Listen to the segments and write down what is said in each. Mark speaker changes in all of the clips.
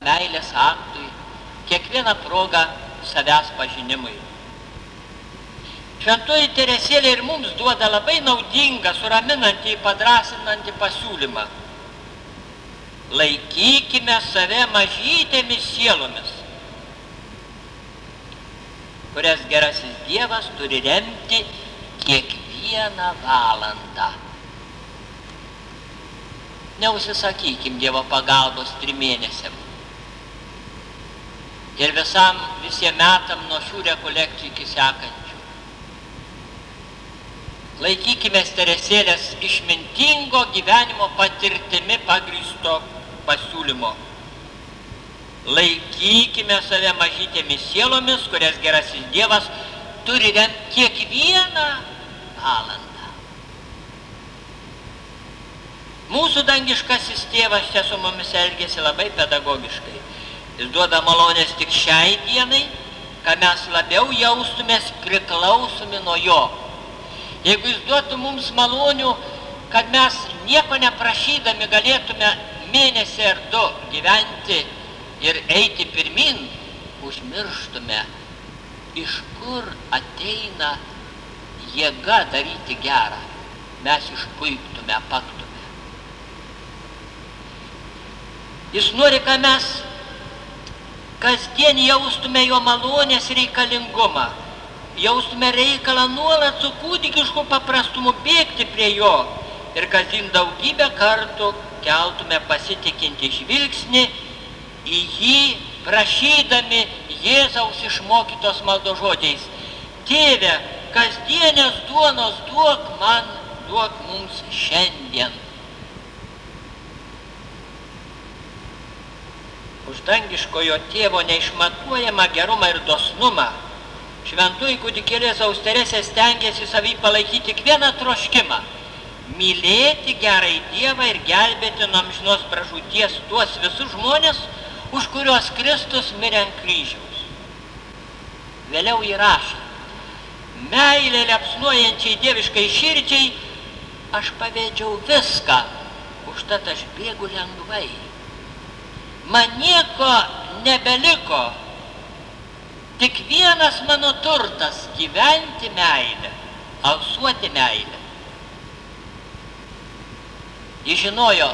Speaker 1: meilės aktui, kiekvieną progą savęs pažinimui. Šventoji Teresėlė ir mums duoda labai naudingą, suraminantį, padrasinantį pasiūlymą. Laikykime save mažytėmis sielomis, kurias gerasis Dievas turi remti kiekvieną valandą. Neužsisakykim Dievo pagalbos 3 mėnesiam. Ir visiem metam nuo šių rekolekcijų iki sekančių. Laikykimės Teresėlės išmintingo gyvenimo patirtimi pagrįsto pasiūlymo. Laikykime save mažytėmis sielomis, kurias gerasis Dievas turi remti kiekvieną valandą. Mūsų dangiškasis tėvas čia su mumis elgėsi labai pedagogiškai. Jis duoda malonės tik šiai dienai, kad mes labiau jaustumės priklausomi nuo jo. Jeigu jis duotų mums malonių, kad mes nieko neprašydami galėtume mėnesį ar 2 gyventi ir eiti pirmin, užmirštume, iš kur ateina jėga daryti gerą. Mes išpuiktume, paktume. Jis nori, kad mes kasdien jaustume jo malonės reikalingumą. Jaustume reikalą nuolat su kūdikišku paprastumu bėgti prie jo ir kasdien daugybę kartų keltume pasitikinti žvilgsnį į jį, prašydami Jėzaus išmokytos maldos žodžiais: Tėve, kasdienės duonos duok man, duok mums šiandien. Už dangiškojo tėvo neišmatuojamą gerumą ir dosnumą šventoji kūdikėlė Jėzaus Teresė stengiasi savy palaikyti tik vieną troškimą – mylėti gerai Dievą ir gelbėti nuo amžinos pražūties tuos visus žmonės, už kuriuos Kristus mirė ant kryžiaus. Vėliau įrašė: meilė liepsnojančiai dieviškai širdžiai aš pavedžiau viską, užtat aš bėgu lengvai. Man nieko nebeliko, tik vienas mano turtas – gyventi meilę, alsuoti meilę. Jis žinojo,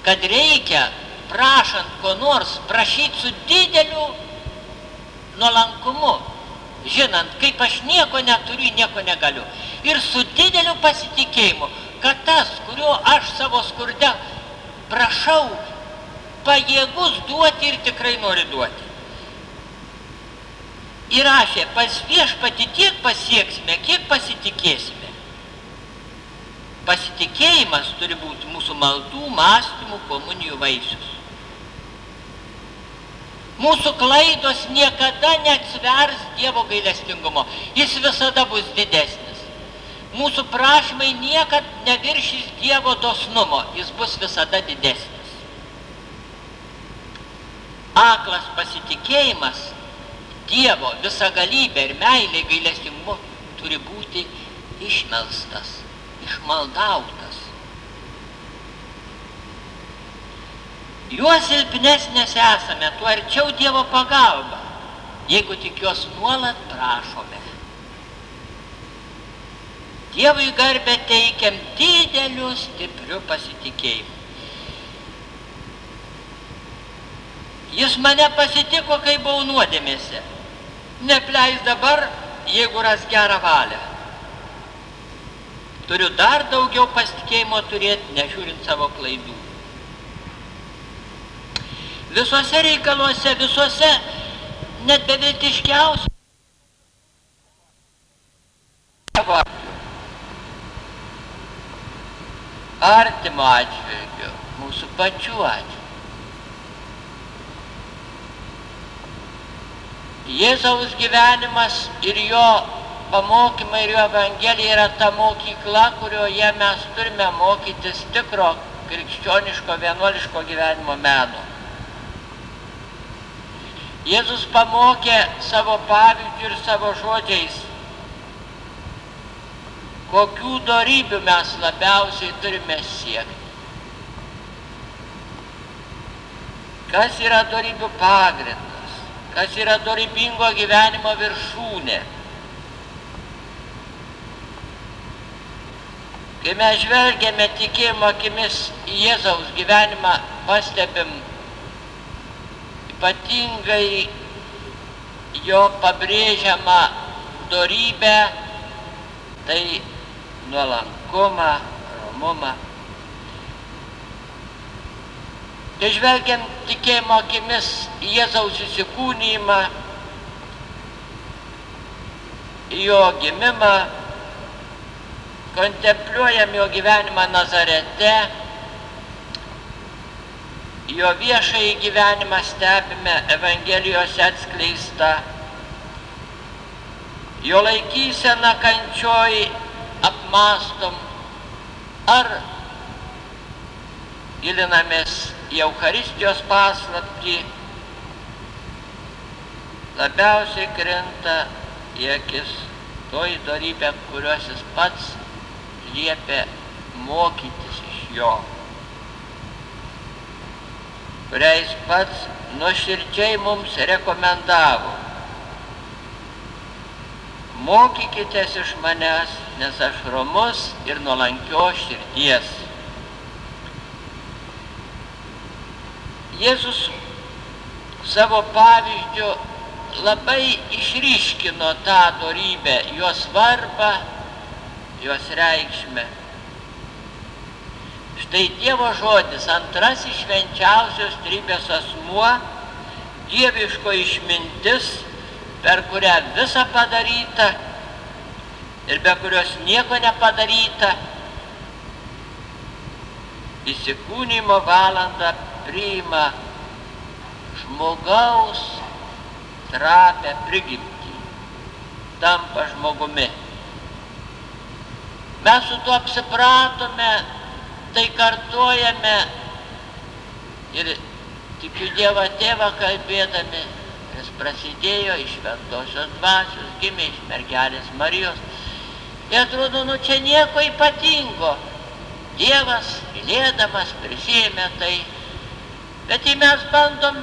Speaker 1: kad reikia, prašant ko nors, prašyti su dideliu nuolankumu, žinant, kaip aš nieko neturiu, nieko negaliu. Ir su dideliu pasitikėjimu, kad tas, kurio aš savo skurde prašau, pajėgus duoti ir tikrai nori duoti. Įrašė: pas viešpatį tiek pasieksime, kiek pasitikėsime. Pasitikėjimas turi būti mūsų maldų, mąstymų, komunijų vaisius. Mūsų klaidos niekada neatsvers Dievo gailestingumo. Jis visada bus didesnis. Mūsų prašymai niekad neviršys Dievo dosnumo. Jis bus visada didesnis. Aklas pasitikėjimas Dievo visagalybė ir meilė gailestingumu turi būti išmelstas, išmaldautas. Juo silpnesnės esame, tuo arčiau Dievo pagalba, jeigu tik jos nuolat prašome. Dievui garbę teikiam dideliu, stipriu pasitikėjimu. Jis mane pasitiko, kai buvau nuodėmėse. Nepleis dabar, jeigu ras gerą valią. Turiu dar daugiau pasitikėjimo turėti, nežiūrint savo klaidų. Visuose reikaluose, visuose net beviltiškiausių artimo atžvilgiu, mūsų pačių atžvilgiu. Jėzaus gyvenimas ir jo pamokymai ir jo evangelija yra ta mokykla, kurioje mes turime mokytis tikro krikščioniško vienuoliško gyvenimo meno. Jėzus pamokė savo pavyzdžių ir savo žodžiais, kokių dorybių mes labiausiai turime siekti. Kas yra dorybių pagrindas? Kas yra dorybingo gyvenimo viršūnė? Kai mes žvelgiame tikėjimo akimis į Jėzaus gyvenimą, pastebim ypatingai jo pabrėžiamą dorybę, tai nuolankumą, romumą. Kai žvelgiam tikėjimo akimis į Jėzaus įsikūnijimą, į jo gimimą, kontempliuojam jo gyvenimą Nazarete, jo viešąjį gyvenimą stebime Evangelijose atskleistą, jo laikyseną kančioj apmąstom, ar gilinamės į Eucharistijos paslaptį, labiausiai krinta į akis toji dorybė, kurios jis pats liepė mokytis iš jo, kurią jis pats nuoširdžiai mums rekomendavo. Mokykitės iš manęs, nes aš romus ir nuolankios širdies. Jėzus savo pavyzdžiu labai išryškino tą dorybę, jos svarbą, jos reikšmę. Štai Dievo žodis, antrasis švenčiausios trybės asmuo, dieviško išmintis, per kurią visa padaryta ir be kurios nieko nepadaryta, įsikūnijimo valandą priima žmogaus trapią prigimtį, tampa žmogumi. Mes su tuo apsipratome, tai kartuojame ir tikiu Dievą Tėvą kalbėdami, jis prasidėjo iš Šventosios Dvasios, gimė iš mergelės Marijos. Ir atrodo, čia nieko ypatingo. Dievas, mylėdamas, prisėmė tai. Bet jei mes bandom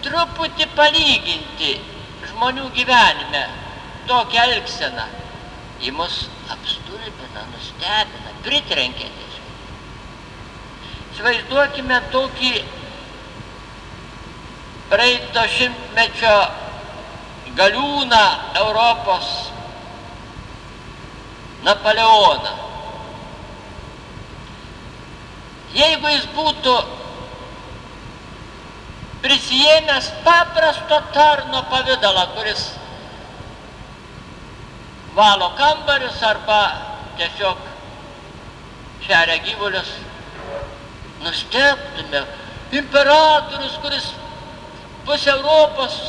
Speaker 1: truputį palyginti žmonių gyvenime tokią elgseną, ji mus apstulbina, nustebina, pritrenkia tiesiog. Įsivaizduokime tokį praeito šimtmečio galiūną Europos Napoleoną. Jeigu jis būtų prisijėmęs paprasto tarno pavidalą, kuris valo kambarius arba tiesiog šeria gyvulius, nustebtume, imperatorius, kuris pusę Europos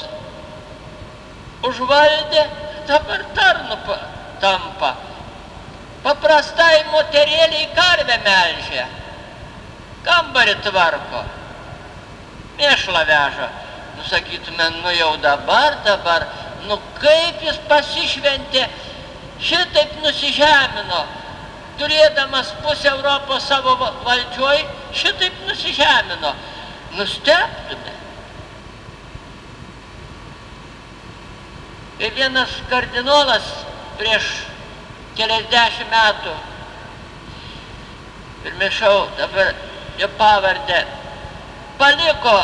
Speaker 1: užvaldė, dabar tarnu tampa. Paprastai moterėliai karvę melžia, kambarį tvarko, mėšlą veža. Sakytume, jau dabar, kaip jis pasišventė, šitaip nusižemino, turėdamas pusę Europos savo valdžioj, šitaip nusižemino. Nustebtume. Kai vienas kardinolas prieš keliasdešimt metų, pirmišau, dabar jo pavardę, paliko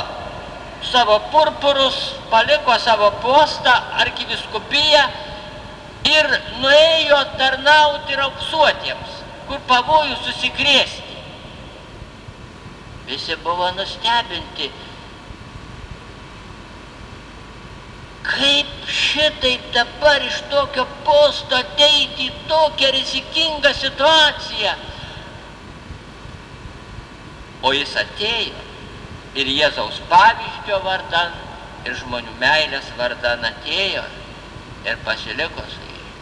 Speaker 1: savo purpurus, paliko savo postą, arkivyskupiją ir nuėjo tarnauti raupsuotiems, kur pavojų susikrėsti. Visi buvo nustebinti, kaip šitaip dabar iš tokio posto ateiti į tokią rizikingą situaciją. O jis atėjo ir Jėzaus pavyzdžio vardan, ir žmonių meilės vardan atėjo ir pasiliko su jais.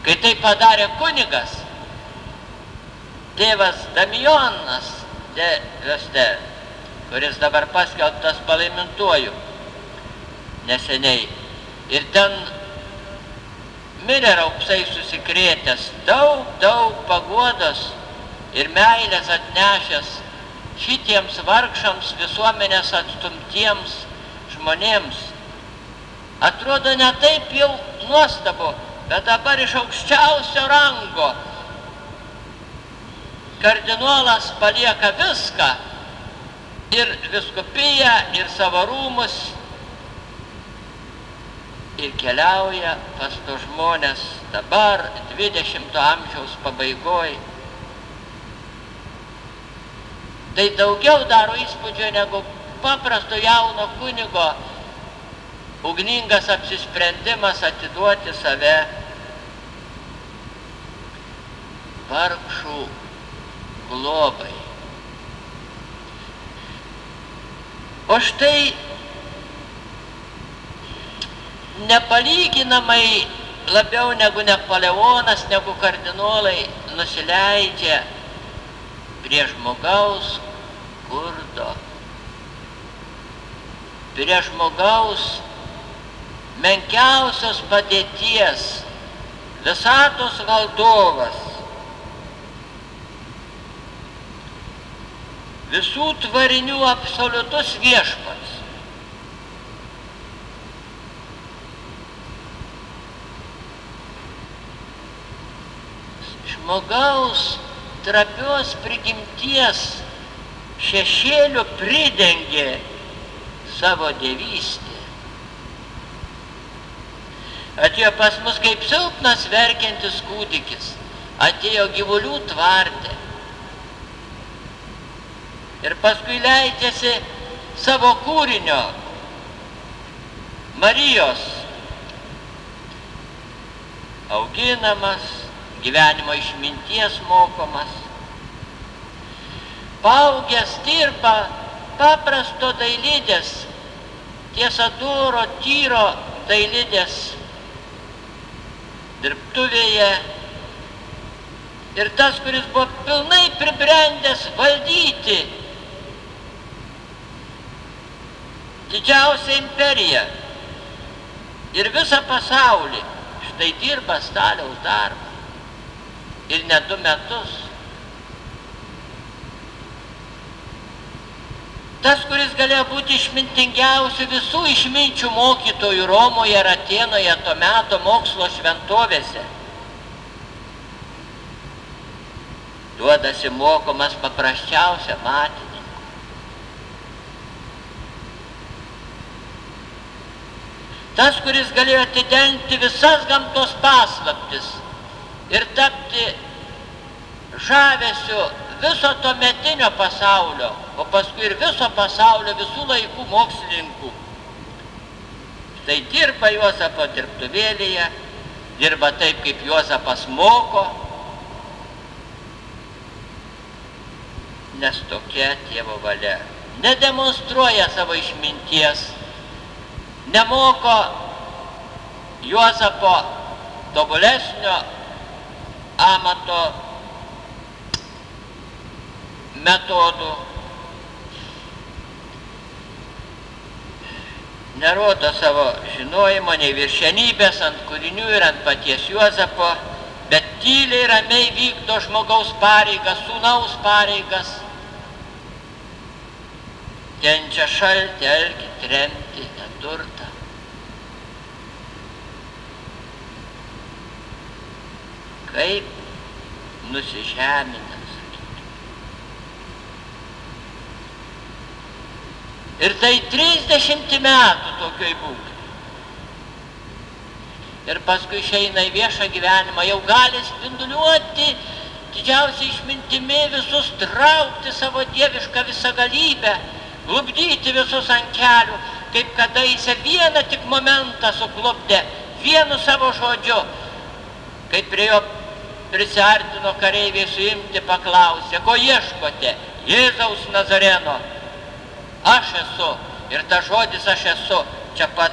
Speaker 1: Kai tai padarė kunigas, tėvas Damijonas de Vester, kuris dabar paskelbtas palaimintuoju neseniai, ir ten mirė raupsai susikrėtęs, daug paguodos ir meilės atnešęs šitiems vargšams visuomenės atstumtiems žmonėms. Atrodo ne taip jau nuostabu, bet dabar iš aukščiausio rango kardinolas palieka viską, ir vyskupiją, ir savo rūmus, ir keliauja pas tos žmonės dabar 20 amžiaus pabaigoj. Tai daugiau daro įspūdžio negu paprasto jauno kunigo ugningas apsisprendimas atiduoti save vargšų globai. O štai nepalyginamai labiau negu Napoleonas, negu kardinolai nusileidžia prie žmogaus skurdo, prie žmogaus menkiausios padėties, visatos valdovas, visų tvarinių absoliutus viešpats. Žmogaus trapios prigimties šešėliu pridengė savo dievystę. Atėjo pas mus kaip silpnas verkiantis kūdikis, atėjo gyvulių tvarte. Ir paskui leidžiasi savo kūrinio, Marijos, auginamas, gyvenimo išminties mokomas. Paaugęs dirba paprasto dailidės, tiesa doro, tyro dailidės dirbtuvėje. Ir tas, kuris buvo pilnai pribrendęs valdyti didžiausią imperiją ir visą pasaulį, štai dirba staliaus darbą. Ir ne 2 metus. Tas, kuris galėjo būti išmintingiausių visų išminčių mokytojų Romoje ir Atėnoje to meto mokslo šventovėse, duodasi mokomas paprasčiausia matininkų. Tas, kuris galėjo atidengti visas gamtos paslaptis ir tapti žavesiu viso to metinio pasaulio, o paskui ir viso pasaulio visų laikų mokslininkų. Tai dirba Juozapo dirbtuvėlėje, dirba taip, kaip Juozapas moko, nes tokia Tėvo valia. Nedemonstruoja savo išminties, nemoko Juozapo tobulesnio amato metodų, nerodo savo žinojimo, nei viršenybės ant kūrinių ir ant paties Juozapo, bet tyliai ramiai vykdo žmogaus pareigas, sūnaus pareigas, kenčia šaltį, alkį, tremtį, neturtą. Kaip nusižeminęs. Ir tai 30 metų tokioj būklėj. Ir paskui išeina į viešą gyvenimą, jau gali spinduliuoti didžiausiai išmintimi, visus traukti savo dievišką visagalybę, glubdyti visus ant kelių, kaip kadaise vieną tik momentą suklupdė, vienu savo žodžiu, kaip prie jo prisiartino kareiviai suimti, paklausė, ko ieškote? Jėzaus Nazareno. Aš esu. Ir ta žodis aš esu čia pat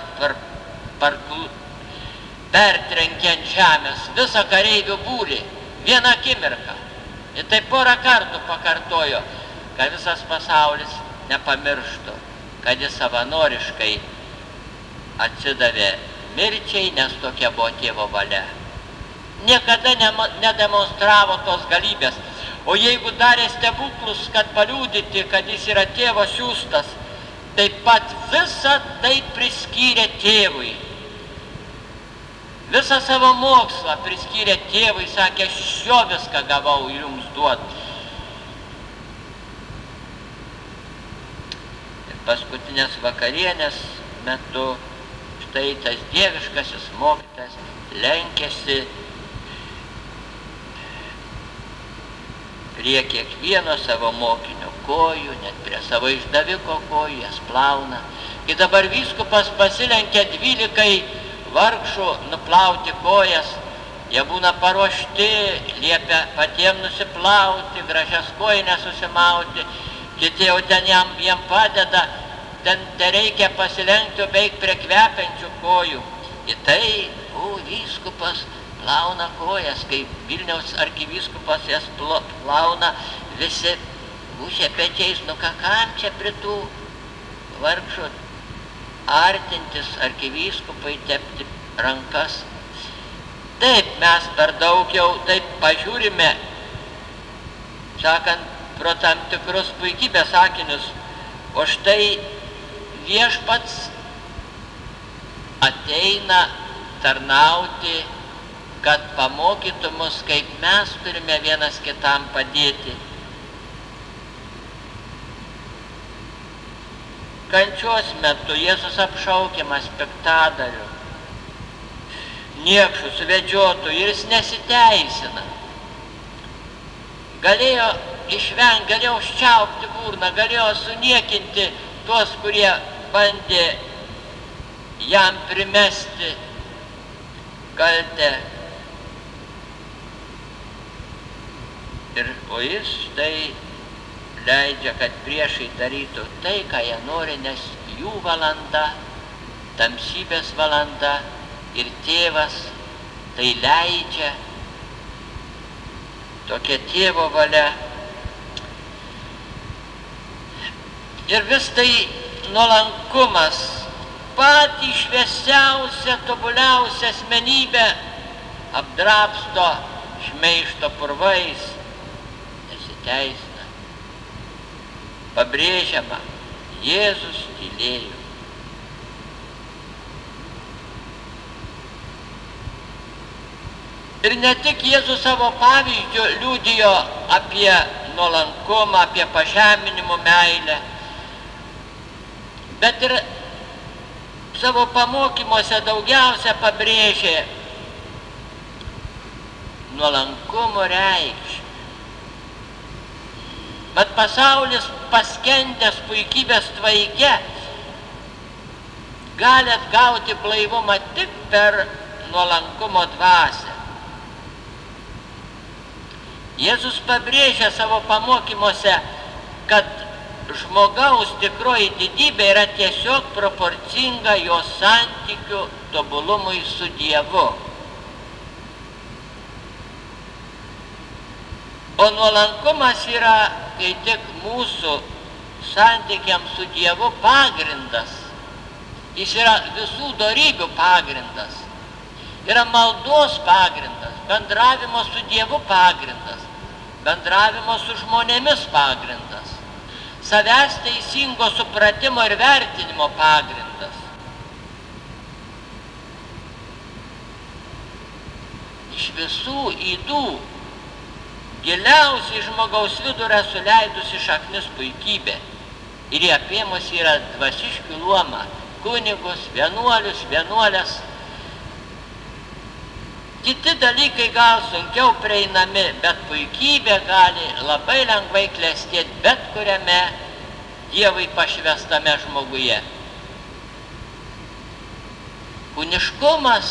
Speaker 1: pertrenkė ant žemės visą kareivių būrį. Vieną akimirką. Ir tai porą kartų pakartojo, kad visas pasaulis nepamirštų, kad jis savanoriškai atsidavė mirčiai, nes tokia buvo Tėvo valia. Niekada nedemonstravo tos galybės. O jeigu darė stebuklus, kad paliudyti, kad jis yra tėvo siųstas, taip pat visą tai priskyrė tėvui. Visą savo mokslą priskyrė tėvui, sakė, aš iš jo viską gavau ir jums duodu. Ir paskutinės vakarienės metu štai tas dieviškasis mokytas lenkėsi prie kiekvieno savo mokinio kojų, net prie savo išdaviko kojų, jas plauna. Kai dabar vyskupas pasilenkia 12 vargšų nuplauti kojas, jie būna paruošti, liepia patiems nusiplauti, gražias kojines susimauti, kiti jau ten jam padeda, ten reikia pasilenkti beveik prie kvepiančių kojų. Į tai, vyskupas plauna kojas, kai Vilniaus arkivyskupas jas plauna, visi gūšia pečiais, kam čia prie tų vargšų artintis arkivyskupai tepti rankas. Taip, mes per daug jau taip pažiūrime, sakant, pro tam tikrus puikybės sakinius, o štai viešpats ateina tarnauti, kad pamokytų mus, kaip mes turime vienas kitam padėti. Kančios metu Jėzus apšaukiamas piktadariu, niekšų, suvedžiotų, ir jis nesiteisina. Galėjo išvengti, galėjo užčiaupti burną, galėjo suniekinti tuos, kurie bandė jam primesti kaltę. O jis štai leidžia, kad priešai darytų tai, ką jie nori, nes jų valanda, tamsybės valanda, ir tėvas tai leidžia, tokia tėvo valia. Ir vis tai nuolankumas, patį šviesiausią, tobuliausią asmenybę apdrabsto šmeižto purvais, nesiteisina. Pabrėžiama, Jėzus tylėjo. Ir ne tik Jėzus savo pavyzdžiu liudijo apie nuolankumą, apie pažeminimo meilę, bet ir savo pamokymuose daugiausia pabrėžė nuolankumo reikšmę. Bet pasaulis paskendęs puikybės tvaike gali atgauti blaivumą tik per nuolankumo dvasią. Jėzus pabrėžia savo pamokymuose, kad žmogaus tikroji didybė yra tiesiog proporcinga jo santykių tobulumui su Dievu. O nuolankumas yra, kai tik mūsų santykiams su Dievu pagrindas. Jis yra visų dorybių pagrindas. Yra maldos pagrindas, bendravimo su Dievu pagrindas, bendravimo su žmonėmis pagrindas, savęs teisingo supratimo ir vertinimo pagrindas. Iš visų ydų giliausiai žmogaus vidų yra suleidusi šaknis puikybė ir jie apėmus yra dvasiškių luomą, kunigus, vienuolius, vienuolės. Kiti dalykai gal sunkiau prieinami, bet puikybė gali labai lengvai klestėti bet kuriame Dievui pašvestame žmoguje. Kūniškumas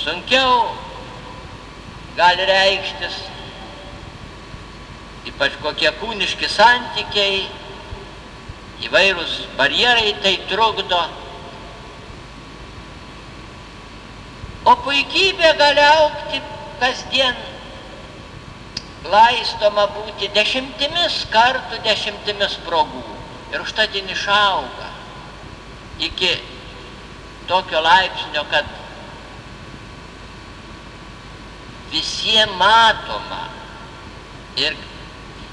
Speaker 1: sunkiau gali reikštis, ypač kokie kūniški santykiai, įvairūs barjerai tai trukdo. O puikybė gali augti kasdien, laistoma būti dešimtimis kartų, dešimtimis progų. Ir užtat jin išauga iki tokio laipsnio, kad visiems matoma ir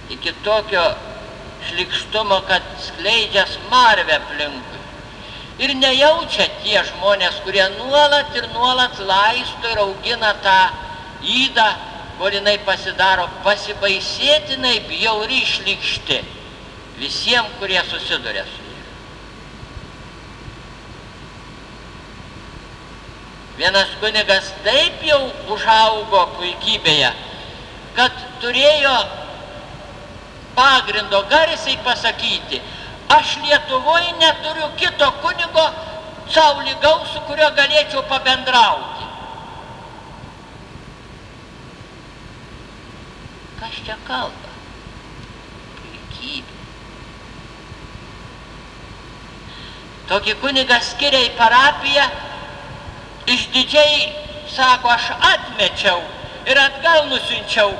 Speaker 1: iki tokio šlykštumo, kad skleidžia smarvę aplinkui. Ir nejaučia tie žmonės, kurie nuolat ir nuolat laisto ir augina tą ydą, kol jinai pasidaro pasibaisėtinai bjauri šlykšti visiems, kurie susiduria su ja. Vienas kunigas taip jau užaugo puikybėje, kad turėjo pagrindo garsiai pasakyti: aš Lietuvoje neturiu kito kunigo sau lygaus, su kurio galėčiau pabendrauti. Kas čia kalba? Puikybė. Tokį kunigą skiria į parapiją, išdidžiai sako: aš atmečiau ir atgal nusiunčiau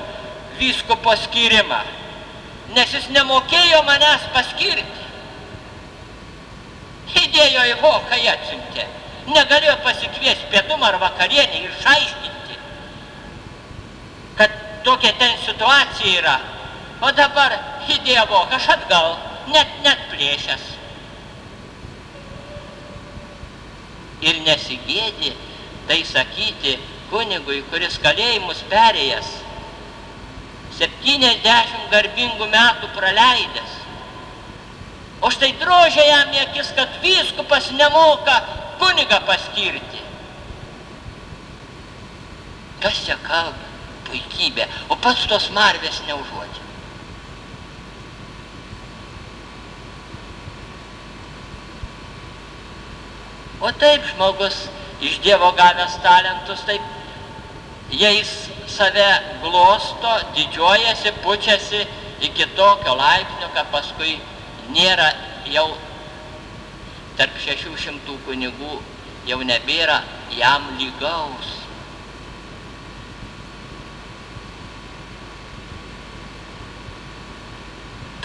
Speaker 1: vyskupo skyrimą, nes jis nemokėjo manęs paskirti. Įdėjo į voką, atsiuntė. Negalėjo pasikviesti pietum ar vakarienį ir išaiškinti, kad tokia ten situacija yra. O dabar įdėjo voką, aš atgal, net plėšęs. Ir nesigėdi tai sakyti kunigui, kuris kalėjimus perėjęs, 70 garbingų metų praleidęs. O štai drožia jam į akis, kad vyskupas nemoka kunigą paskirti. Kas čia kalba? Puikybė. O pats tos marvės neužuodžia. O taip žmogus iš Dievo gavęs talentus, taip jais save glosto, didžiuojasi, pučiasi iki tokio laipsnio, kad paskui nėra jau tarp 600 kunigų, jau nebėra jam lygaus.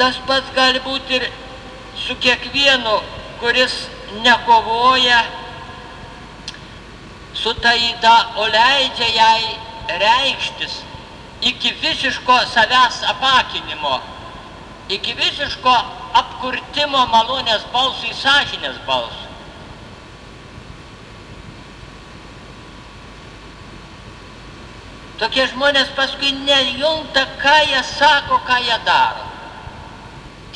Speaker 1: Tas pats gali būti ir su kiekvienu, kuris nekovoja su ta yda, o leidžia jai reikštis iki visiško savęs apakinimo, iki visiško apkurtimo malonės balsų į sąžinės balsų. Tokie žmonės paskui nejunta, ką jie sako, ką jie daro.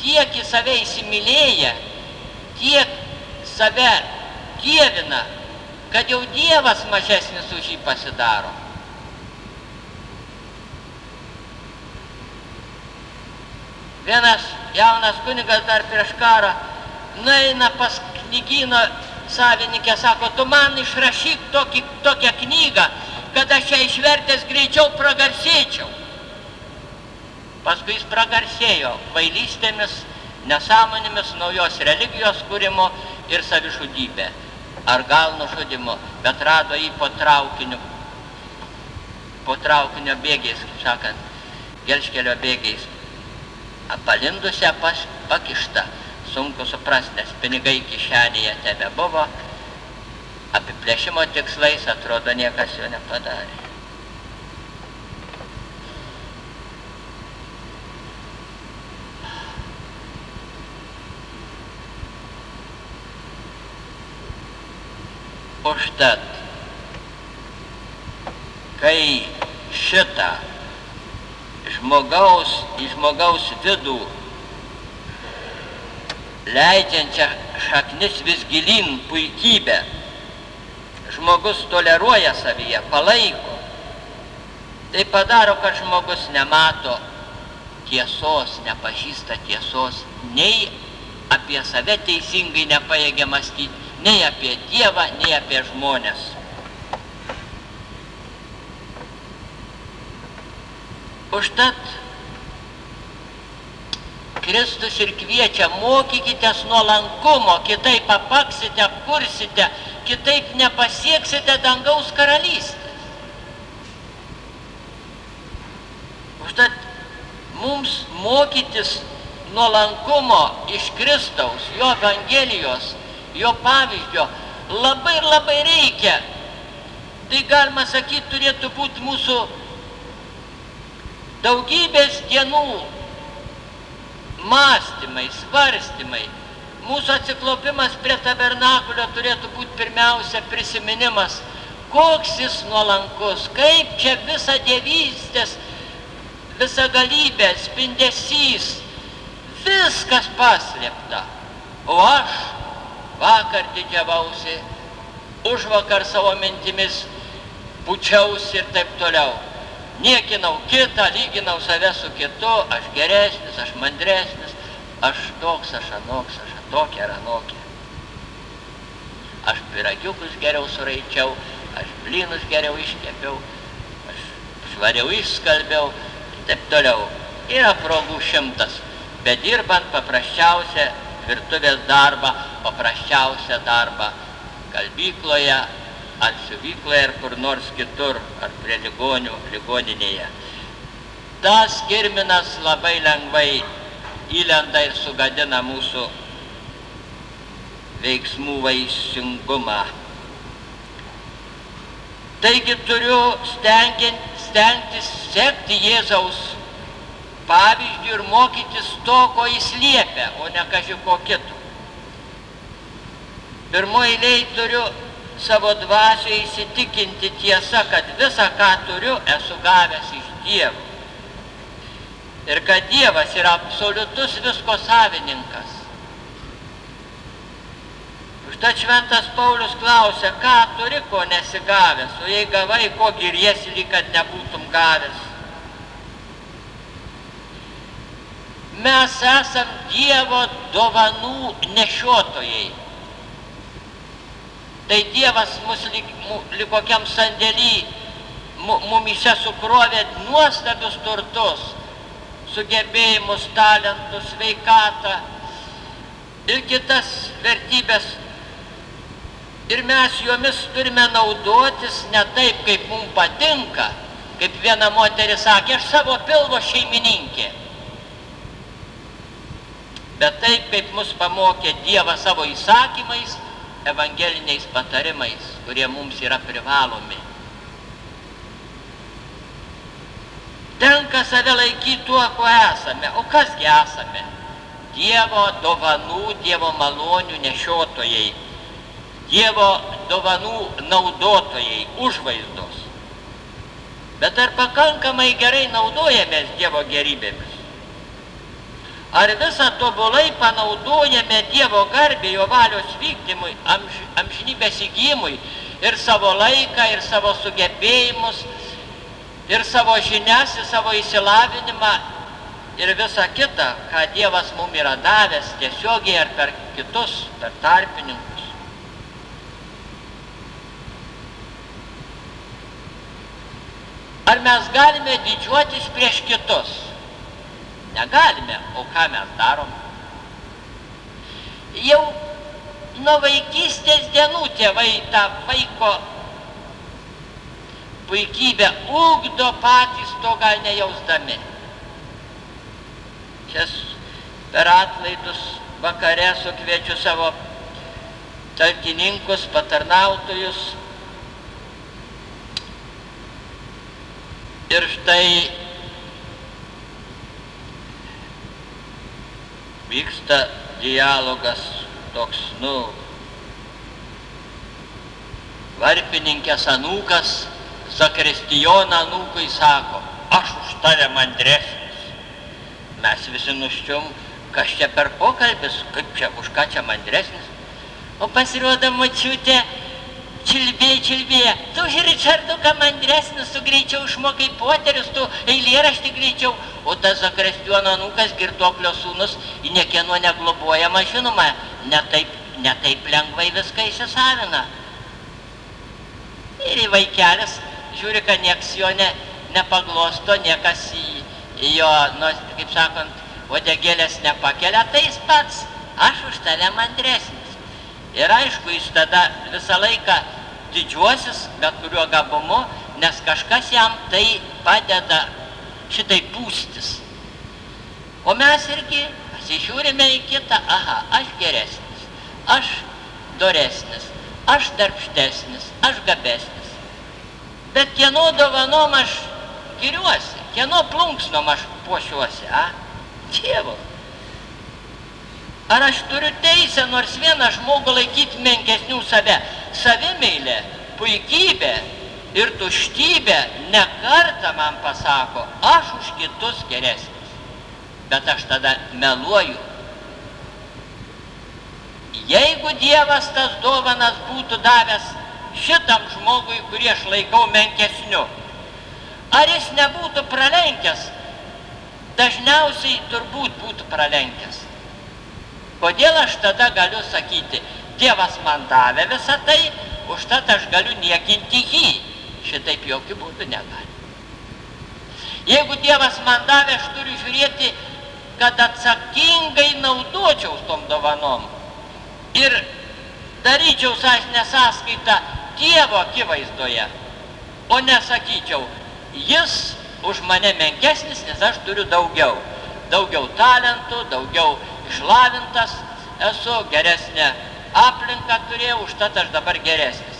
Speaker 1: Tiek į save įsimylėję, tiek save dievina, kad jau Dievas mažesnis už jį pasidaro. Vienas jaunas kunigas dar prieš karą nueina pas knygyno savininkę, sako: tu man išrašyk tokią knygą, kad aš ją išvertęs greičiau pragarsėčiau. Paskui jis pragarsėjo kvailystėmis, nesąmonėmis, naujos religijos kūrimo ir savižudybė. Ar gal nužudimo, bet rado jį po traukinio bėgiais, kaip sakant, gelžkelio bėgiais. Palindusią pakištą, sunku suprasti, nes pinigai kišenėje tebe buvo, apiplėšimo tikslais, atrodo, niekas jo nepadarė. Užtat, kai šitą žmogaus vidų leidžiančią šaknis vis gilyn puikybę žmogus toleruoja savyje, palaiko, tai padaro, kad žmogus nemato tiesos, nepažįsta tiesos, nei apie save teisingai nepajėgia mąstyti, nei apie Dievą, nei apie žmonės. Užtat Kristus ir kviečia: mokykitės nuolankumo, kitaip apaksite, apkursite, kitaip nepasieksite dangaus karalystės. Užtat mums mokytis nuolankumo iš Kristaus, jo Evangelijos, jo pavyzdžio labai ir labai reikia. Tai galima sakyti, turėtų būti mūsų daugybės dienų mąstymai, svarstymai. Mūsų atsiklaupimas prie tabernakulio turėtų būti pirmiausia prisiminimas, koks jis nuolankus, kaip čia visa dievystės, visa galybė, spindesys, viskas paslėpta. O aš vakar didžiavausi, užvakar savo mintimis pučiausi ir taip toliau. Niekinau kitą, lyginau save su kitu, aš geresnis, aš mandresnis, aš toks, aš anoks, aš tokia ar anokia. Aš pyragiukus geriau suraičiau, aš blynus geriau iškepiau, aš švariau išskalbiau ir taip toliau. Yra progų 100, bet dirbant paprasčiausią virtuvės darbą, paprasčiausią darbą kalbykloje, ar siuvykloje, ar kur nors kitur, ar prie ligonių ligoninėje. Tas kirminas labai lengvai įlenda ir sugadina mūsų veiksmų vaisingumą. Taigi turiu stengtis sekti Jėzaus pavyzdžių ir mokytis to, ko jis liepia, o ne kaži ko kito. Pirmoji eilėje turiu savo dvasioje įsitikinti tiesa, kad visą, ką turiu, esu gavęs iš Dievo. Ir kad Dievas yra absoliutus visko savininkas. Užtat šventas Paulius klausia, ką turi, ko nesi gavęs, o jei gavai, ko giriesi, lyg kad nebūtum gavęs. Mes esam Dievo dovanų nešiotojai. Tai Dievas mus lyg kokiam sandėly mumyse sukrovė nuostabius turtus, sugebėjimus, talentus, sveikatą ir kitas vertybės. Ir mes jomis turime naudotis ne taip, kaip mums patinka, kaip viena moteris sakė, aš savo pilvo šeimininkė. Bet taip, kaip mus pamokė Dievas savo įsakymais, evangeliniais patarimais, kurie mums yra privalomi. Tenka save laikyti tuo, ko esame. O kasgi esame? Dievo dovanų, Dievo malonių nešiotojai, Dievo dovanų naudotojai, užvaizdos. Bet ar pakankamai gerai naudojamės Dievo gerybėmis? Ar visą tobulai panaudojame Dievo garbę, jo valios vykdymui, amžinybės įgijimui ir savo laiką, ir savo sugebėjimus, ir savo žinias, ir savo įsilavinimą, ir visą kitą, ką Dievas mums yra davęs tiesiogiai ar per kitus, per tarpininkus. Ar mes galime didžiuotis prieš kitus? Negalime, o ką mes darom? Jau nuo vaikystės dienų tėvai tą vaiko puikybę ugdo patys to gal nejausdami. Čia per atlaidus vakare sukviečiu savo talkininkus, patarnautojus. Ir štai vyksta dialogas toks, varpininkės anūkas zakristijoną anūkui sako, aš už tave mandresnis. Mes visi nuščium, kas čia per pokalbis, kaip čia, už ką čia mandresnis. O pasirodo močiutė, čilbė, tu už Ričarduką mandresnis, tu greičiau išmokai poterius, tu eilėraštį greičiau. O tas zakristijono anūkas, girtuoklio sūnus, į niekieno neglobojama, žinoma, ne taip lengvai viską įsisavina. Ir į vaikelis žiūri, kad nieks jo nepaglosto, niekas jo, kaip sakant, uodegėlės nepakelia, tai jis pats, aš už tave mandresnis. Ir aišku, jis tada visą laiką didžiuosis bet kuriuo gabumu, nes kažkas jam tai padeda šitai pūstis. O mes irgi pasižiūrime į kitą, aha, aš geresnis, aš doresnis, aš darbštesnis, aš gabesnis. Bet kieno dovanom aš giriuosi, kieno plunksnom aš puošiuosi, Dievo. Ar aš turiu teisę nors vieną žmogų laikyti menkesnių save? Savimeilė, puikybė ir tuštybė ne kartą man pasako, aš už kitus geresnis. Bet aš tada meluoju. Jeigu Dievas tas dovanas būtų davęs šitam žmogui, kurį aš laikau menkesniu, ar jis nebūtų pralenkęs? Dažniausiai turbūt būtų pralenkęs. Kodėl aš tada galiu sakyti, Dievas man davė visą tai, užtat aš galiu niekinti jį? Šitaip jokių būdų negali. Jeigu Dievas man davė, aš turiu žiūrėti, kad atsakingai naudočiau tom dovanom ir daryčiau sąžinę sąskaitą Dievo akivaizdoje, o nesakyčiau, jis už mane menkesnis, nes aš turiu daugiau. Daugiau talentų, daugiau išlavintas esu, geresnę aplinką turėjau, užtat aš dabar geresnis.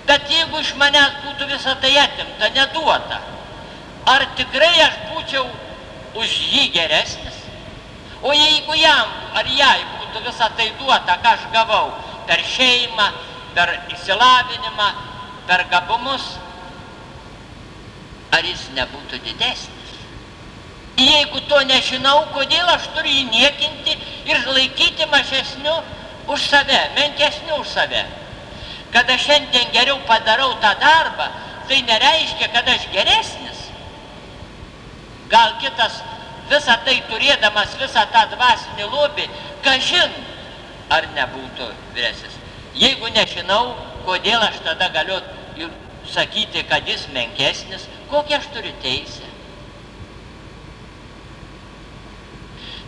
Speaker 1: Bet jeigu iš manęs būtų visą tai atimta, neduota, ar tikrai aš būčiau už jį geresnis? O jeigu jam ar jai būtų visą tai duota, ką aš gavau per šeimą, per išsilavinimą, per gabumus, ar jis nebūtų didesnis? Jeigu to nežinau, kodėl aš turiu jį niekinti ir laikyti mažesniu už save, menkesniu už save? Kad aš šiandien geriau padarau tą darbą, tai nereiškia, kad aš geresnis. Gal kitas visą tai turėdamas, visą tą dvasinį lobį, kažin, ar nebūtų vyresnis. Jeigu nežinau, kodėl aš tada galiu sakyti, kad jis menkesnis, kokią aš turiu teisę?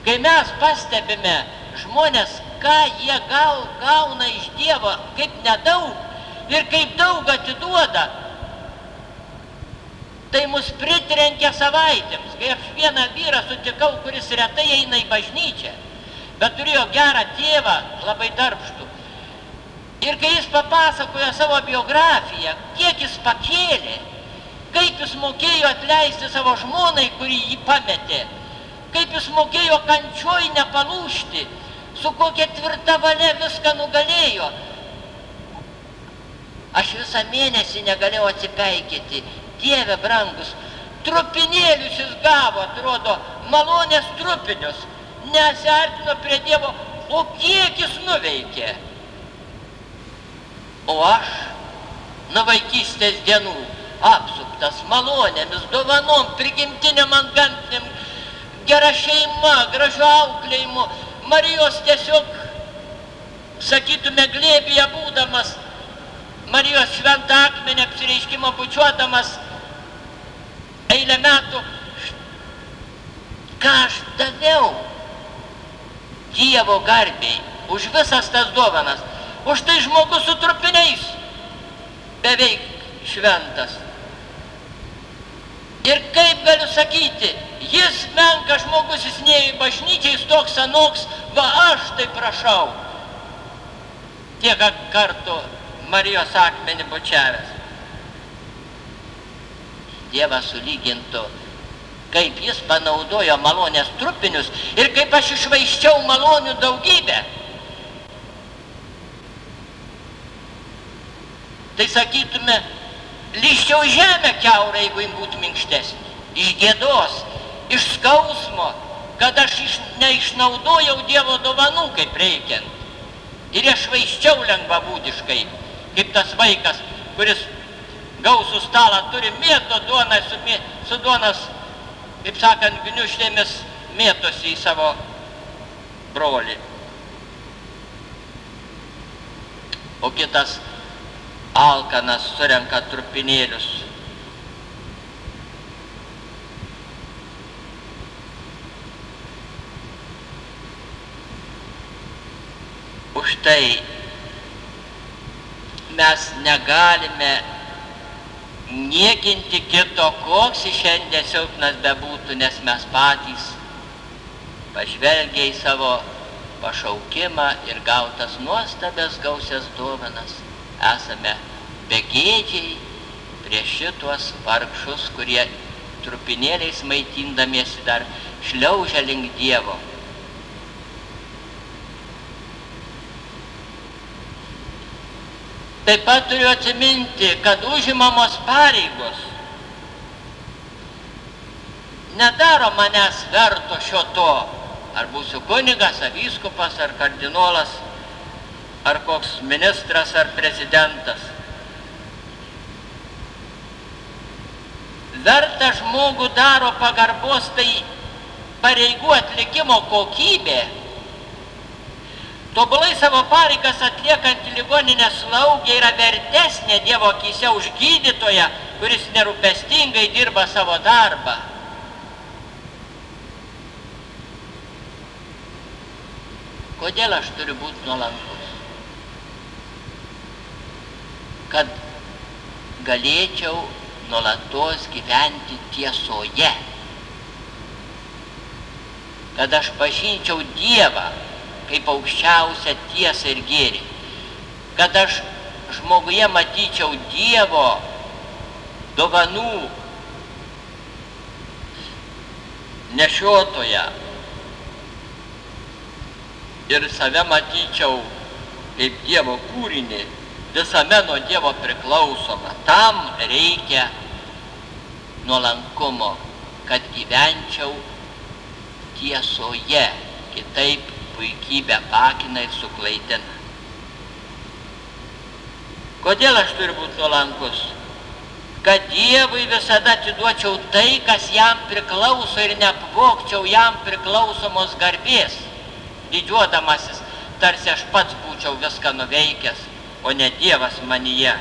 Speaker 1: Kai mes pastebime žmonės, ką jie gauna iš Dievo, kaip nedaug ir kaip daug atiduoda, tai mus pritrenkia savaitėms. Kai aš vieną vyrą sutikau, kuris retai eina į bažnyčią, bet turėjo gerą tėvą, labai darbštų. Ir kai jis papasakojo savo biografiją, kiek jis pakėlė, kaip jis mokėjo atleisti savo žmonai, kuri jį pametė, kaip jis mokėjo kančioj nepalūžti, su kokia tvirta valia viską nugalėjo. Aš visą mėnesį negalėjau atsipeikėti. Dieve brangus, trupinėlius jis gavo, atrodo, malonės trupinius, nesiartino prie Dievo, o kiek jis nuveikė. O aš nuo vaikystės dienų apsuptas malonėmis, dovanom, prigimtinėm antgamtinėm, gera šeima, gražiu auklėjimu, Marijos tiesiog, sakytume, glėbyje būdamas, Marijos šventą akmenį apsireiškimo bučiuodamas eilę metų, ką aš daviau Dievo garbei už visas tas dovanas. Už tai žmogus su trupiniais beveik šventas. Ir kaip galiu sakyti, jis menkas žmogus, jis nėjo į bažnyčią, jis toks anoks, va aš tai prašau. Tiek kartų Marijos akmenį bučiavęs. Dievas sulygintų, kaip jis panaudojo malonės trupinius ir kaip aš išvaiščiau malonių daugybę. Tai sakytume, lyščiau žemę kiaurą, jeigu jim būtų minkštesnė. Iš gėdos, iš skausmo, kad aš neišnaudojau Dievo dovanų kaip reikiant. Ir aš švaiščiau lengvabūdiškai, kaip tas vaikas, kuris gausų stalą turi, mėto duoną su duonas, kaip sakant, gniužtėmis mėtosi į savo brolį. O kitas alkanas surenka trupinėlius. Už tai mes negalime niekinti kito, koks jis šiandien silpnas bebūtų, nes mes patys pažvelgia į savo pašaukimą ir gautas nuostabės gausias dovanas. Esame begėdžiai prieš šituos vargšus, kurie trupinėliais maitindamiesi dar šliaužia link Dievo. Taip pat turiu atsiminti, kad užimamos pareigos nedaro manęs verto šio to. Ar būsiu kunigas, ar vyskupas, ar kardinolas, ar koks ministras, ar prezidentas. Vertą žmogų daro pagarbos tai pareigų atlikimo kokybė. Tobulai savo pareigas atliekanti ligoninės slaugė yra vertesnė Dievo akyse už gydytoją, kuris nerūpestingai dirba savo darbą. Kodėl aš turiu būti nuolankus? Kad galėčiau nuolatos gyventi tiesoje. Kad aš pažinčiau Dievą kaip aukščiausią tiesą ir gėrį. Kad aš žmoguje matyčiau Dievo dovanų nešiotoją ir save matyčiau kaip Dievo kūrinį, visame nuo Dievo priklausoma. Tam reikia nuolankumo, kad gyvenčiau tiesoje, kitaip puikybę pakina ir suklaidina. Kodėl aš turiu būti nuolankus? Kad Dievui visada atiduočiau tai, kas jam priklauso ir neapvogčiau jam priklausomos garbės, didžiuodamasis, tarsi aš pats būčiau viską nuveikęs, o ne Dievas manyje.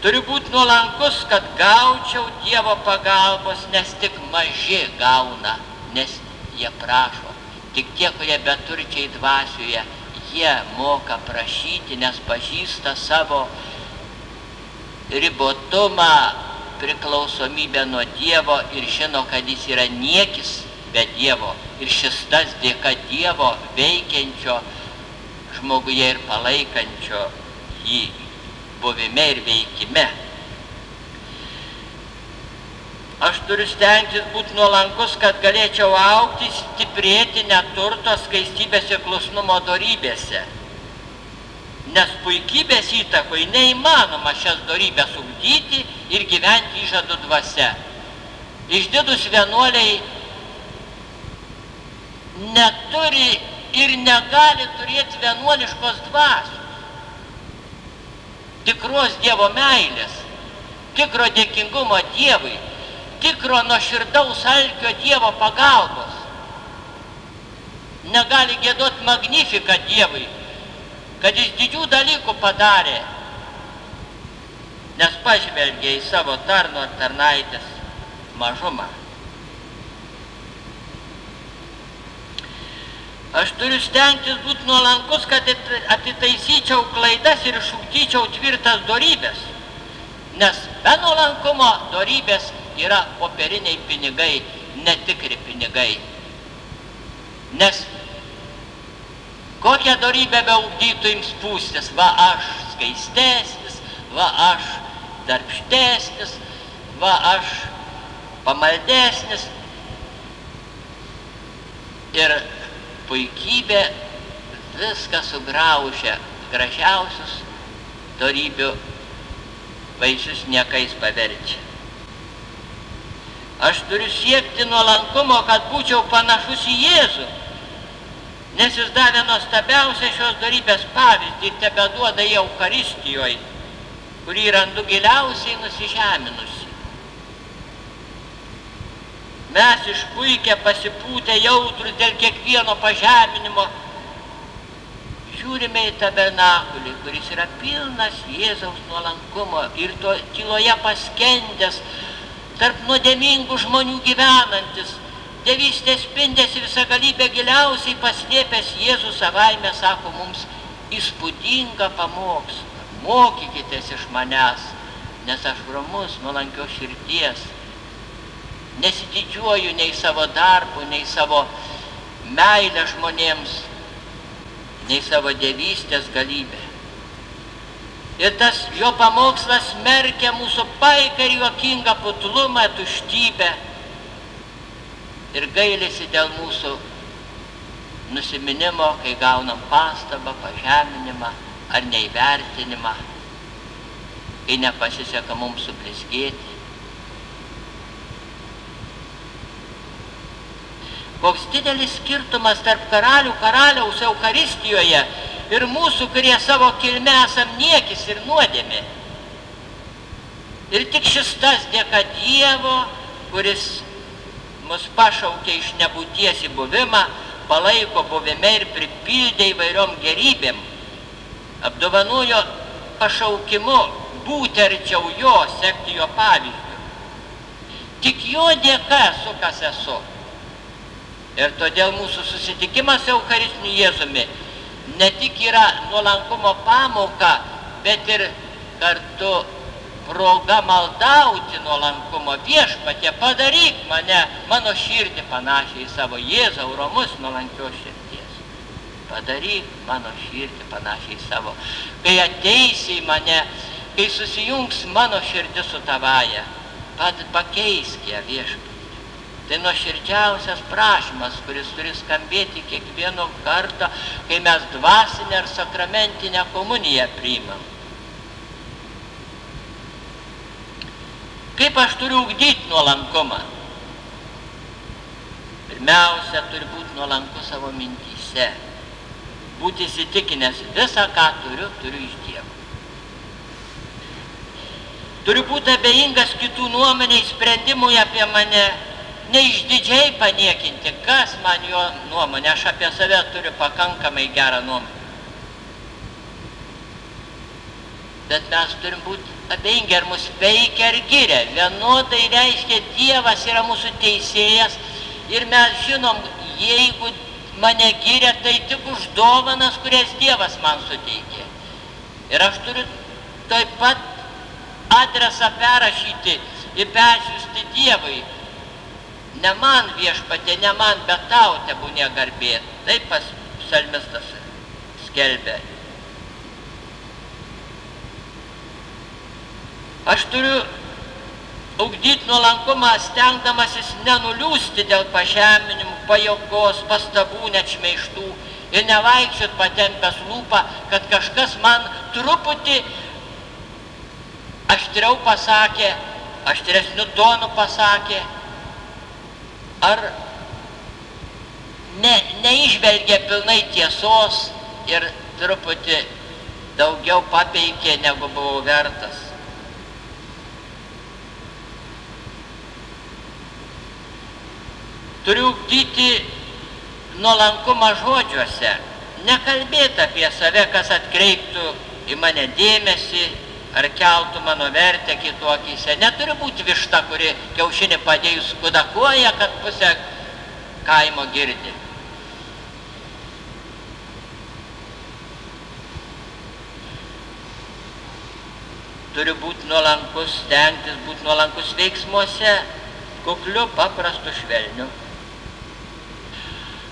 Speaker 1: Turiu būti nuolankus, kad gaučiau Dievo pagalbos, nes tik maži gauna, nes jie prašo. Tik tie, kurie beturčiai dvasioje, jie moka prašyti, nes pažįsta savo ribotumą, priklausomybę nuo Dievo ir žino, kad jis yra niekis be Dievo. Ir šis tas dėka Dievo veikiančio žmoguje ir palaikančio jį buvime ir veikime. Aš turiu stengtis būti nuolankus, kad galėčiau augti, stiprėti neturto, skaistybės ir klusnumo dorybėse. Nes puikybės įtakoje neįmanoma šias dorybės ugdyti ir gyventi įžadų dvasia. Išdidūs vienuoliai neturi ir negali turėti vienuoliškos dvasios, tikros Dievo meilės, tikro dėkingumo Dievui, tikro nuoširdaus alkio Dievo pagalbos. Negali giedoti magnifiką Dievui, kad jis didžių dalykų padarė, nes pažvelgė į savo tarno ar tarnaitės mažumą. Aš turiu stengtis būti nuolankus, kad atitaisyčiau klaidas ir išugdyčiau tvirtas dorybės, nes be nuolankumo dorybės yra popieriniai pinigai, netikri pinigai. Nes kokią dorybę beugdytų jums pūstis, va aš skaistesnis, va aš darbštesnis, va aš pamaldesnis. Ir puikybė viską sugraužia, gražiausius dorybių vaisius niekais paverčia. Aš turiu siekti nuolankumo, kad būčiau panašus į Jėzų, nes jis davė nuostabiausią šios dorybės pavyzdį ir tebeduoda į Eucharistijoje, kurį randu giliausiai nusižeminusi. Mes išpuikę, pasipūtę, jautrus dėl kiekvieno pažeminimo, žiūrime į tabernakulį, kuris yra pilnas Jėzaus nuolankumo ir to tyloje paskendęs, tarp nuodėmingų žmonių gyvenantis, dievystės spindės ir visagalybę giliausiai paslėpęs Jėzus savaime sako mums įspūdingą pamokslą. Mokykitės iš manęs, nes aš romus, nuolankios širdies. Nesididžiuoju nei savo darbu, nei savo meilę žmonėms, nei savo dievystės galybę. Ir tas jo pamokslas smerkia mūsų paiką ir juokingą putlumą, tuštybę ir gailisi dėl mūsų nusiminimo, kai gaunam pastabą, pažeminimą ar neįvertinimą, kai nepasiseka mums sublizgėti. Koks didelis skirtumas tarp karaliaus Eucharistijoje ir mūsų, kurie savo kilme esam niekis ir nuodėmė. Ir tik šis tas dėka Dievo, kuris mus pašaukė iš nebūties į buvimą, palaiko buvime ir pripildė įvairiom gerybėm, apdovanojo pašaukimu būti arčiau jo, sekti jo pavyzdžiu. Tik jo dėka esu, kas esu. Ir todėl mūsų susitikimas su Eucharistiniu Jėzumi ne tik yra nuolankumo pamoka, bet ir kartu proga maldauti nuolankumo. Viešpatie, padaryk mano širdį panašiai į savo Jėzau, romus nuolankios širdies. Padaryk mano širdį panašiai į savo. Kai ateisi į mane, kai susijungs mano širdis su tavaja, pakeisk ją, viešpatie. Tai nuoširdžiausias prašymas, kuris turi skambėti kiekvieno kartą, kai mes dvasinę ar sakramentinę komuniją priimam. Kaip aš turiu ugdyti nuolankumą? Pirmiausia, turi būti nuolanku savo mintyse. Būti įsitikinęs, visą, ką turiu iš Dievo. Turiu būti abejingas kitų nuomonei, sprendimui apie mane, neišdidžiai paniekinti, kas man jo nuomonė, aš apie save turiu pakankamai gerą nuomonę. Bet mes turim būti abejingi, ar mus veikia ar giria. Vienodai reiškia, Dievas yra mūsų teisėjas ir mes žinom, jeigu mane giria, tai tik už dovanas, kurias Dievas man suteikė. Ir aš turiu taip pat adresą perrašyti ir persiųsti Dievui. Ne man, viešpatie, ne man, bet tau tebūnie garbė. Taip psalmistas skelbė. Aš turiu ugdyti nuolankumą, stengdamasis nenuliūsti dėl pažeminimų, pajuokos, pastabų, net šmeižtų ir nevaikščiot patempęs lūpą, kad kažkas man truputį aštriau pasakė, aštresniu tonu pasakė, ar neižvelgė pilnai tiesos ir truputį daugiau papeikė, negu buvau vertas. Turiu ugdyti nuolankumą žodžiuose, nekalbėti apie save, kas atkreiptų į mane dėmesį, ar keltų mano vertę kitų akyse. Neturi būti višta, kuri kiaušinį padėjus kudakuoja, kad pusę kaimo girdi. Turiu būti nuolankus, stengtis būti nuolankus veiksmuose, kukliu, paprastu, švelniu.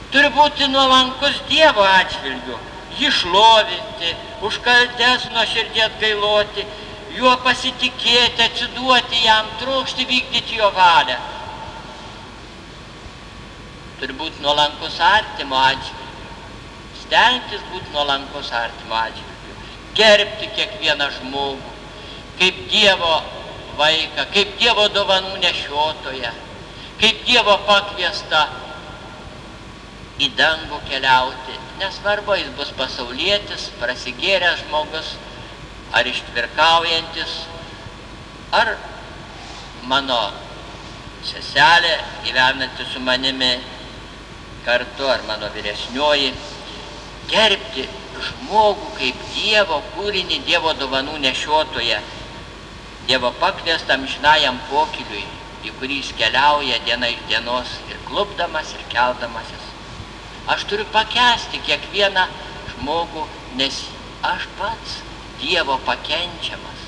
Speaker 1: Turiu būti nuolankus Dievo atžvilgiu, jį šlovinti, už kaltes nuoširdžiai atgailoti, juo pasitikėti, atsiduoti jam, trokšti vykdyti jo valią. Turi būti nuolankus artimo atžvilgiu, stengtis būti nuolankus artimo atžvilgiu, gerbti kiekvieną žmogų, kaip Dievo vaiką, kaip Dievo dovanų nešiotoją, kaip Dievo pakviestą į dangų keliauti. Nesvarbu, jis bus pasaulietis, prasigėręs žmogus, ar ištvirkaujantis, ar mano seselė gyvenanti su manimi kartu, ar mano vyresnioji. Gerbti žmogų kaip Dievo kūrinį, Dievo dovanų nešiotoje, Dievo pakviestam amžinajam pokyliui, į kurį jis keliauja diena iš dienos ir klupdamas ir keldamasis. Aš turiu pakęsti kiekvieną žmogų, nes aš pats Dievo pakenčiamas.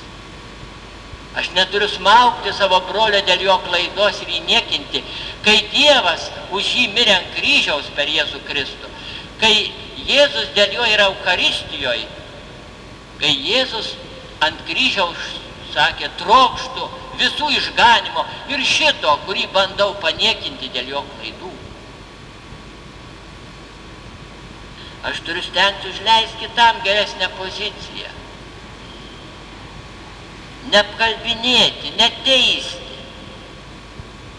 Speaker 1: Aš neturiu smaugti savo brolio dėl jo klaidos ir jį niekinti, kai Dievas už jį mirė ant kryžiaus per Jėzų Kristų, kai Jėzus dėl jo yra Eucharistijoje, kai Jėzus ant kryžiaus sakė, trokštų visų išganimo ir šito, kurį bandau paniekinti dėl jo klaidų. Aš turiu stengti užleisti kitam geresnę poziciją. Neapkalbinėti, neteisti.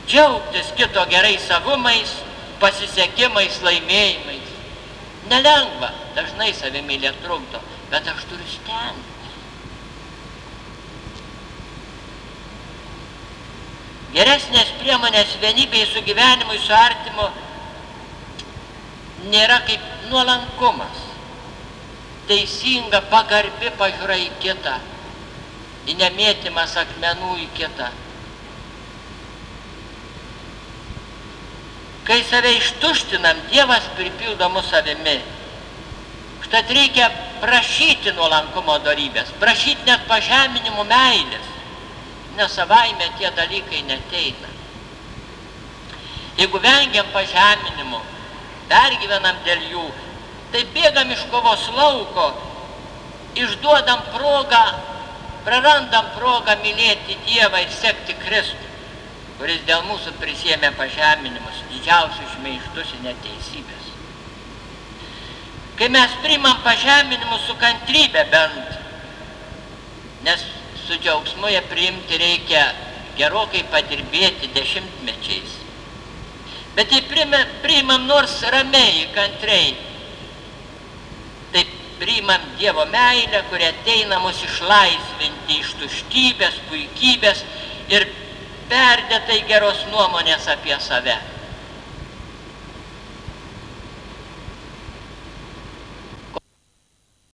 Speaker 1: Džiaugtis kito gerais savumais, pasisekimais, laimėjimais. Nelengva, dažnai savimylė trukdo, bet aš turiu stengtis. Geresnės priemonės vienybei su gyvenimui, su artimu nėra kaip nuolankumas, teisinga, pagarbi pažiūra į kitą, į nemėtimas akmenų į kitą. Kai save ištuštinam, Dievas pripildo mus savimi. Štat reikia prašyti nuolankumo dorybės, prašyti net pažeminimų meilės, nes savaime tie dalykai neteina. Jeigu vengiam pažeminimų, pergyvenam dėl jų, tai bėgam iš kovos lauko, išduodam progą, prarandam progą mylėti Dievą ir sekti Kristų, kuris dėl mūsų prisiėmė pažeminimus, didžiausius šmeižtus ir neteisybės. Kai mes priimam pažeminimus su kantrybė bent, nes su džiaugsmu jie priimti reikia gerokai padirbėti dešimtmečiais. Bet jei priimam nors ramiai, kantriai, tai priimam Dievo meilę, kuri ateina mus išlaisvinti iš tuštybės, puikybės ir perdėtai geros nuomonės apie save.